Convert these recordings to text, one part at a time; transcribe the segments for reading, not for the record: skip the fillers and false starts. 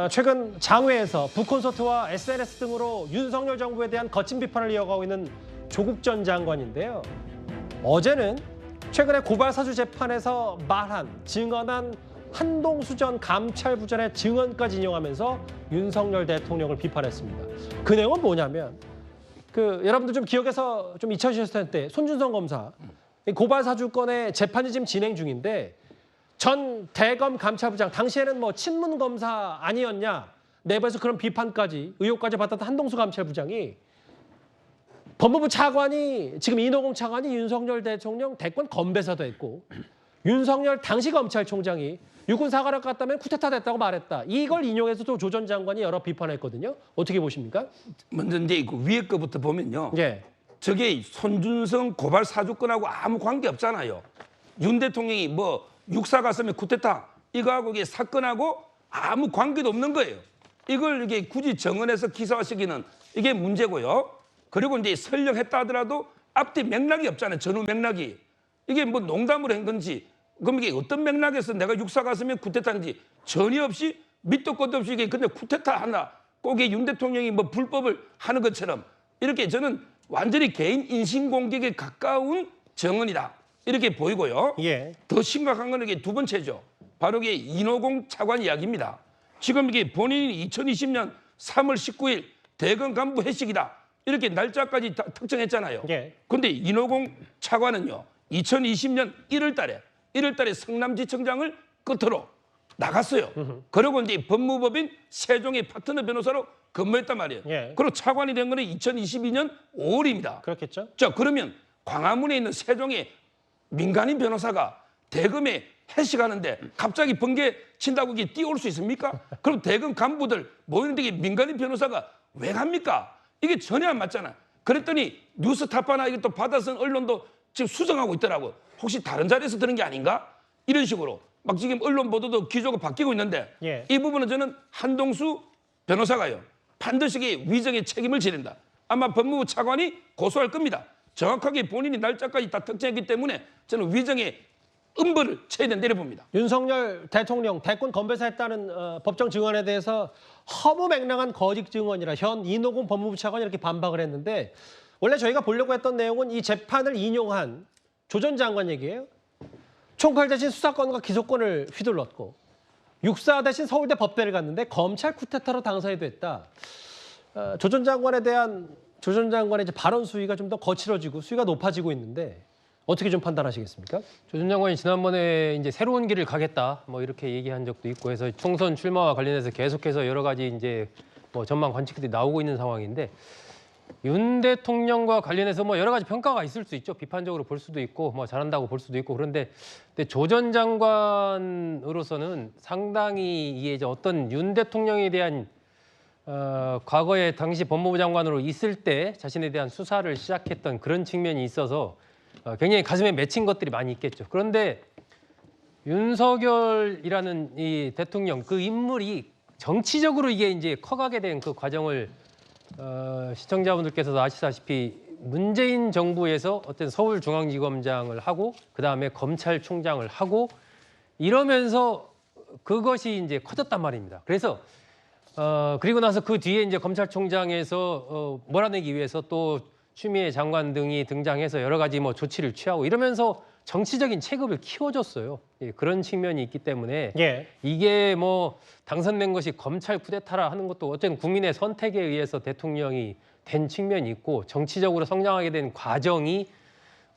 최근 장외에서 북콘서트와 SNS 등으로 윤석열 정부에 대한 거친 비판을 이어가고 있는 조국 전 장관인데요. 어제는 최근에 고발 사주 재판에서 말한, 증언한 한동수 전 감찰부장의 증언까지 인용하면서 윤석열 대통령을 비판했습니다. 그 내용은 뭐냐면 여러분들 좀 기억에서 좀 잊혀지셨을 텐데 손준성 검사 고발 사주건의 재판이 지금 진행 중인데 전 대검 감찰부장 당시에는 뭐 친문 검사 아니었냐 내부에서 그런 비판까지 의혹까지 받았던 한동수 감찰부장이 법무부 차관이 지금 이노공 차관이 윤석열 대통령 대권 건배사도 했고 윤석열 당시 검찰총장이 육군 사관학 갔다면 쿠데타 됐다고 말했다. 이걸 인용해서도 조 전 장관이 여러 비판했거든요. 어떻게 보십니까? 먼저 이제 그 위에 거부터 보면요. 예. 저게 손준성 고발 사주건하고 아무 관계 없잖아요. 윤 대통령이 뭐 육사 갔으면 쿠데타 이거하고 이게 사건하고 아무 관계도 없는 거예요. 이걸 이게 굳이 정언해서 기사화시키는 이게 문제고요. 그리고 이제 설령했다 하더라도 앞뒤 맥락이 없잖아요. 전후 맥락이. 이게 뭐 농담으로 한 건지 그럼 이게 어떤 맥락에서 내가 육사 갔으면 쿠데타인지 전혀 없이 밑도 끝도 없이 이게 근데 쿠데타 하나 꼭 윤 대통령이 뭐 불법을 하는 것처럼 이렇게 저는 완전히 개인 인신공격에 가까운 정언이다. 이렇게 보이고요. 예. 더 심각한 건 이게 두 번째죠. 바로 이게 이노공 차관 이야기입니다. 지금 이게 본인이 2020년 3월 19일 대검 간부 회식이다. 이렇게 날짜까지 다 특정했잖아요. 예. 그런데 이노공 차관은요. 2020년 1월 달에 성남지청장을 끝으로 나갔어요. 그리고 이제 법무법인 세종의 파트너 변호사로 근무했단 말이에요. 예. 그리고 차관이 된 거는 2022년 5월입니다. 그렇겠죠. 자, 그러면 광화문에 있는 세종의 민간인 변호사가 대검에 회식하는데 갑자기 번개 친다고 이게 뛰어올 수 있습니까? 그럼 대검 간부들 모이는데 이게 민간인 변호사가 왜 갑니까? 이게 전혀 안 맞잖아. 그랬더니 뉴스타파나 이게 또 받아서 언론도 지금 수정하고 있더라고. 혹시 다른 자리에서 들은 게 아닌가? 이런 식으로 막 지금 언론 보도도 기조가 바뀌고 있는데 예. 이 부분은 저는 한동수 변호사가요. 반드시 위정의 책임을 지른다. 아마 법무부 차관이 고소할 겁니다. 정확하게 본인이 날짜까지 다 특정했기 때문에 저는 위정의 음벌을 쳐야 된다 봅니다. 윤석열 대통령 대권 건배사했다는 법정 증언에 대해서 허무맹랑한 거짓 증언이라 현 이노공 법무부 차관이 이렇게 반박을 했는데 원래 저희가 보려고 했던 내용은 이 재판을 인용한 조 전 장관 얘기예요. 총칼 대신 수사권과 기소권을 휘둘렀고 육사 대신 서울대 법대를 갔는데 검찰 쿠데타로 당선이 됐다. 조 전 장관에 대한 조 전 장관의 이제 발언 수위가 좀 더 거칠어지고 수위가 높아지고 있는데 어떻게 좀 판단하시겠습니까? 조 전 장관이 지난번에 이제 새로운 길을 가겠다 뭐 이렇게 얘기한 적도 있고 해서 총선 출마와 관련해서 계속해서 여러 가지 이제 뭐 전망 관측들이 나오고 있는 상황인데 윤 대통령과 관련해서 뭐 여러 가지 평가가 있을 수 있죠. 비판적으로 볼 수도 있고 뭐 잘한다고 볼 수도 있고 그런데 조 전 장관으로서는 상당히 이게 이제 어떤 윤 대통령에 대한 과거에 당시 법무부 장관으로 있을 때 자신에 대한 수사를 시작했던 그런 측면이 있어서 굉장히 가슴에 맺힌 것들이 많이 있겠죠. 그런데 윤석열이라는 이 대통령 그 인물이 정치적으로 이게 이제 커가게 된 그 과정을 시청자분들께서도 아시다시피 문재인 정부에서 어떤 서울중앙지검장을 하고 그다음에 검찰총장을 하고 이러면서 그것이 이제 커졌단 말입니다. 그래서 그리고 나서 그 뒤에 이제 검찰총장에서 몰아내기 위해서 또 추미애 장관 등이 등장해서 여러 가지 뭐 조치를 취하고 이러면서 정치적인 체급을 키워줬어요. 예, 그런 측면이 있기 때문에 예. 이게 뭐 당선된 것이 검찰 쿠데타라 하는 것도 어쨌든 국민의 선택에 의해서 대통령이 된 측면이 있고 정치적으로 성장하게 된 과정이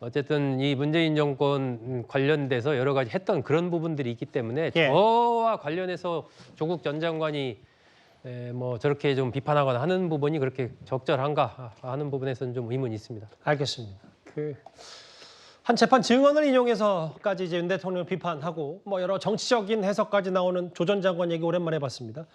어쨌든 이 문재인 정권 관련돼서 여러 가지 했던 그런 부분들이 있기 때문에 예. 저와 관련해서 조국 전 장관이 뭐 저렇게 좀 비판하거나 하는 부분이 그렇게 적절한가 하는 부분에서는 좀 의문이 있습니다. 알겠습니다. 한 재판 증언을 인용해서까지 이제 윤 대통령 비판하고 뭐 여러 정치적인 해석까지 나오는 조 전 장관 얘기 오랜만에 봤습니다.